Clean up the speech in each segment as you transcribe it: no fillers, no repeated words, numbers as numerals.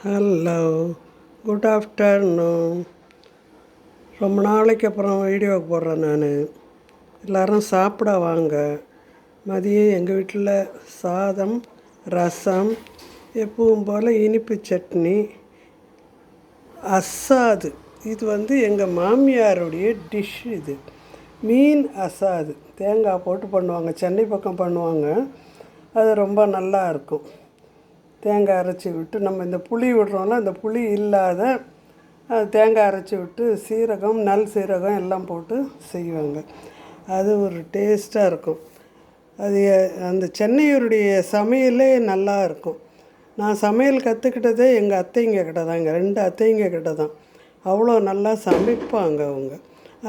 Hello, good afternoon. ரொம்ப நாளைக்கு அப்புறம் வீடியோவுக்கு போடுறேன் நான். எல்லோரும் சாப்பிட வாங்க. மதியம் எங்கள் வீட்டில் சாதம், ரசம், எப்பவும் போல் இனிப்பு சட்னி, அசாது. இது எங்கள் மாமியாருடைய டிஷ். இது மீன் அசாது தேங்காய் போட்டு பண்ணுவாங்க. சென்னை பக்கம் பண்ணுவாங்க. அது ரொம்ப நல்லா இருக்கும். தேங்காய் அரைச்சி விட்டு நம்ம இந்த புளி விடுறோம்ல, அந்த புளி இல்லாத தேங்காய் அரைச்சி விட்டு சீரகம், நல் சீரகம் எல்லாம் போட்டு செய்வாங்க. அது ஒரு டேஸ்ட்டாக இருக்கும். அது அந்த சென்னையூருடைய சமையலே நல்லா இருக்கும். நான் சமையல் கற்றுக்கிட்டதே எங்கள் அத்தைங்க கிட்ட தான். எங்கள் 2 அத்தைங்க கிட்ட தான். அவ்வளோ நல்லா சமைப்பாங்க அவங்க.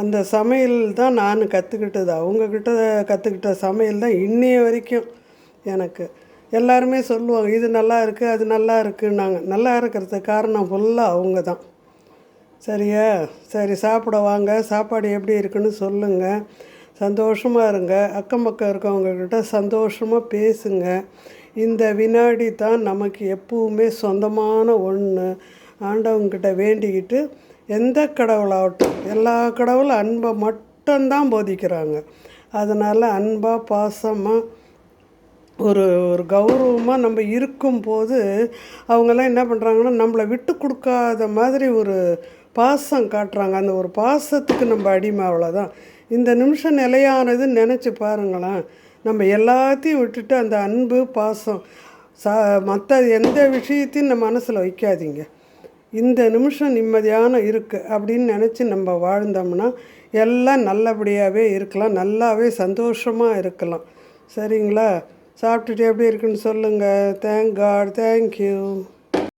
அந்த சமையல் தான் நான் கற்றுக்கிட்டது. அவங்கக்கிட்ட கற்றுக்கிட்ட சமையல் தான் இன்னைய வரைக்கும் எனக்கு. எல்லாருமே சொல்லுவாங்க, இது நல்லா இருக்குது, அது நல்லா இருக்குன்னாங்க. நல்லா இருக்கிறதுக்கு காரணம் ஃபுல்லாக அவங்க தான். சரியா? சரி, சாப்பிட வாங்க. சாப்பாடு எப்படி இருக்குன்னு சொல்லுங்கள். சந்தோஷமாக இருங்க. அக்கம் பக்கம் இருக்கவங்கக்கிட்ட சந்தோஷமாக பேசுங்க. இந்த வினாடி தான் நமக்கு எப்பவுமே சொந்தமான ஒன்று. ஆண்டவங்கிட்ட வேண்டிக்கிட்டு எந்த கடவுளாகட்டும், எல்லா கடவுளும் அன்பை மட்டும்தான் போதிக்கிறாங்க. அதனால் அன்பாக, பாசமாக, ஒரு ஒரு கௌரவமாக நம்ம இருக்கும்போது அவங்கெல்லாம் என்ன பண்ணுறாங்கன்னா, நம்மளை விட்டு கொடுக்காத மாதிரி ஒரு பாசம் காட்டுறாங்க. அந்த ஒரு பாசத்துக்கு நம்ம அடிமை, அவ்வளோதான். இந்த நிமிஷம் நிலையானதுன்னு நினச்சி பாருங்களேன். நம்ம எல்லாத்தையும் விட்டுட்டு அந்த அன்பு, பாசம், மற்ற எந்த விஷயத்தையும் நம்ம மனசில் வைக்காதீங்க. இந்த நிமிஷம் நிம்மதியான இருக்குது அப்படின்னு நினச்சி நம்ம வாழ்ந்தோம்னா எல்லாம் நல்லபடியாகவே இருக்கலாம். நல்லாவே சந்தோஷமாக இருக்கலாம். சரிங்களா? சாப்பிட்டுட்டு எப்படி இருக்குன்னு சொல்லுங்கள். Thank God. தேங்க்யூ.